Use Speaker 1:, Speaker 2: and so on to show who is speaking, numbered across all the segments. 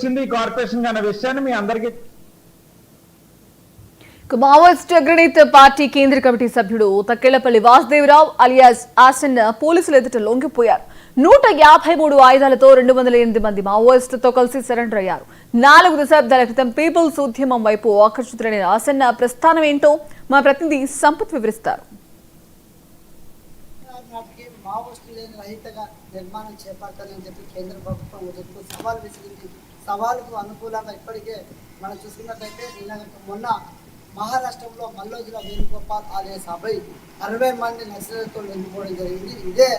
Speaker 1: వచ్చింది ఈ కార్పొరేషన్ అనే విషయాన్ని మీ అందరికీ.
Speaker 2: మావోయిస్ట్ అగ్రనేత పార్టీ కేంద్ర కమిటీ సభ్యుడు తక్కెళ్లపల్లి వాసుదేవరావు అలియాస్ ఆసన్ పోలీసులు ఎదుట లొంగిపోయారు. 153 ఆయుధాలతో 208 మంది మావోయిస్టులతో కలిసి సరెండర్ అయ్యారు. 4 దశాబ్దాల క్రితం పీపుల్స్ ఉద్యమం వైపు ఆకర్షితులైన ఆసన్న ప్రస్థానం ఏంటో మా ప్రతినిధి సంపత్ వివరిస్తారు.
Speaker 3: నిర్మాణం చేపట్టాలని చెప్పి కేంద్ర ప్రభుత్వం సవాల్ విసిరింది. సవాలుకు అనుకూలంగా ఇప్పటికే మనం చూసుకున్నట్లయితే మొన్న మహారాష్ట్రంలో మల్లోజుల వేణుగోపాల్ అలియాస్ అభయ్ 60 మంది నక్సలైట్లతో లొంగిపోవడం జరిగింది. ఇదే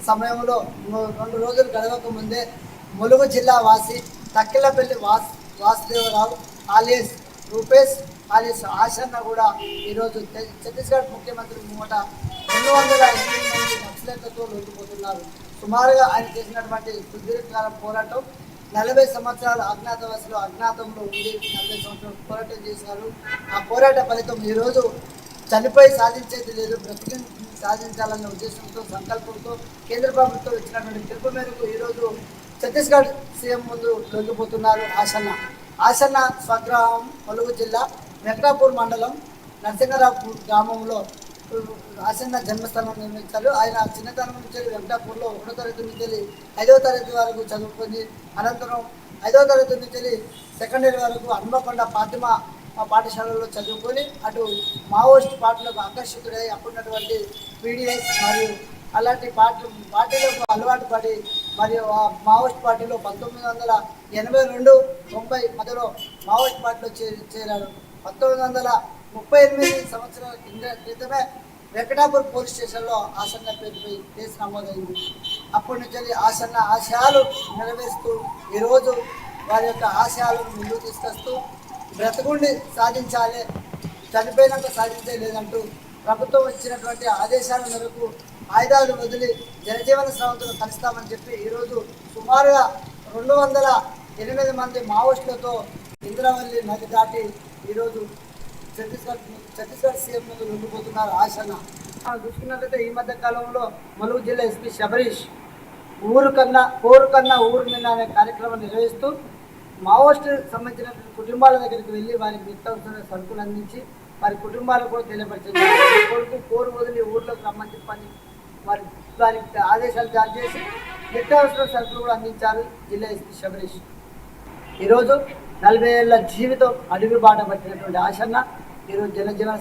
Speaker 3: సమయంలో 2 రోజులు గడవక ముందే ములుగు జిల్లా వాసి తక్కెళ్లపల్లి వాసుదేవరావు అలియాస్ రూపేష్ అలియాస్ ఆసన్న కూడా ఈరోజు ఛత్తీస్గఢ్ ముఖ్యమంత్రి మూట 208 మంది నక్సలైట్లతో లొంగిపోతున్నారు. సుమారుగా ఆయన చేసినటువంటి సుదీర్ఘకాలం పోరాటం 40 సంవత్సరాలు అజ్ఞాతంలో ఉండి 40 సంవత్సరాలు పోరాటం చేశారు. ఆ పోరాట ఫలితం ఈరోజు చనిపోయి సాధించేది లేదు, బ్రతికి సాధించాలన్న ఉద్దేశంతో సంకల్పంతో కేంద్ర ప్రభుత్వం ఇచ్చినటువంటి పిలుపు మేరకు ఈరోజు ఛత్తీస్గఢ్ సీఎం ముందు లొంగిపోతున్నారు ఆసన్న స్వగ్రామం ములుగు జిల్లా వెంకటాపూర్ మండలం నరసింగరాపూర్ గ్రామంలో ఆసన్న జన్మస్థానం నిర్మించారు. ఆయన చిన్నతనం నుంచి వెంకటాపూర్లో 1వ తరగతి నుంచి 5వ తరగతి వరకు చదువుకొని అనంతరం 5వ తరగతి నుంచి సెకండరీ వరకు హన్మకొండ ఫాతిమా పాఠశాలలో చదువుకొని అటు మావోయిస్ట్ పార్టీలకు ఆకర్షితుడై అప్పుడున్నటువంటి పీడిఎస్ మరియు అలాంటి పార్టీలకు అలవాటు పడి మరియు ఆ మావోయిస్ట్ పార్టీలో 1982-90 మధ్యలో మావోయిస్ట్ పార్టీలో చేరారు. 1938 సంవత్సరాల క్రితమే వెంకటాపూర్ పోలీస్ స్టేషన్లో ఆసన్న పేరుపై కేసు నమోదైంది. అప్పటి నుంచి ఆసన్న ఆశయాలు నెరవేరుస్తూ ఈరోజు వారి యొక్క ఆశయాలను ముందుకు తీసుకొస్తూ బ్రతకుండి సాధించాలి, చనిపోయినాక సాధించలేదంటూ ప్రభుత్వం ఇచ్చినటువంటి ఆదేశాల మేరకు ఆయుధాలు వదిలి జనజీవన స్రవంతులు కలుస్తామని చెప్పి ఈరోజు సుమారుగా 208 మంది మావోయిస్టులతో ఇంద్రవల్లి నది దాటి ఈరోజు ఛత్తీస్గఢ్ సీఎం ముందు లొంగిపోతున్నారు ఆసన్న. చూసుకున్నట్లయితే ఈ మధ్య కాలంలో ములుగు జిల్లా ఎస్పీ శబరీష్ ఊరు కన్నా ఊరు నిన్న అనే కార్యక్రమం నిర్వహిస్తూ మావోయిస్టు సంబంధించిన కుటుంబాల దగ్గరికి వెళ్ళి వారికి నిత్యావసర సరుకులు అందించి వారి కుటుంబాలకు కూడా తెలియపరిచింది. కొడుకు కోరు వదిలి ఊర్లోకి రమ్మని చెప్పని వారికి ఆదేశాలు జారీ చేసి నిత్యావసర సరుకులు కూడా అందించారు జిల్లా ఎస్పీ శబరీష్. ఈరోజు 40 ఏళ్ల జీవితం అడుగు బాట పట్టినటువంటి ఆసన్న ఈరోజు జనజీవన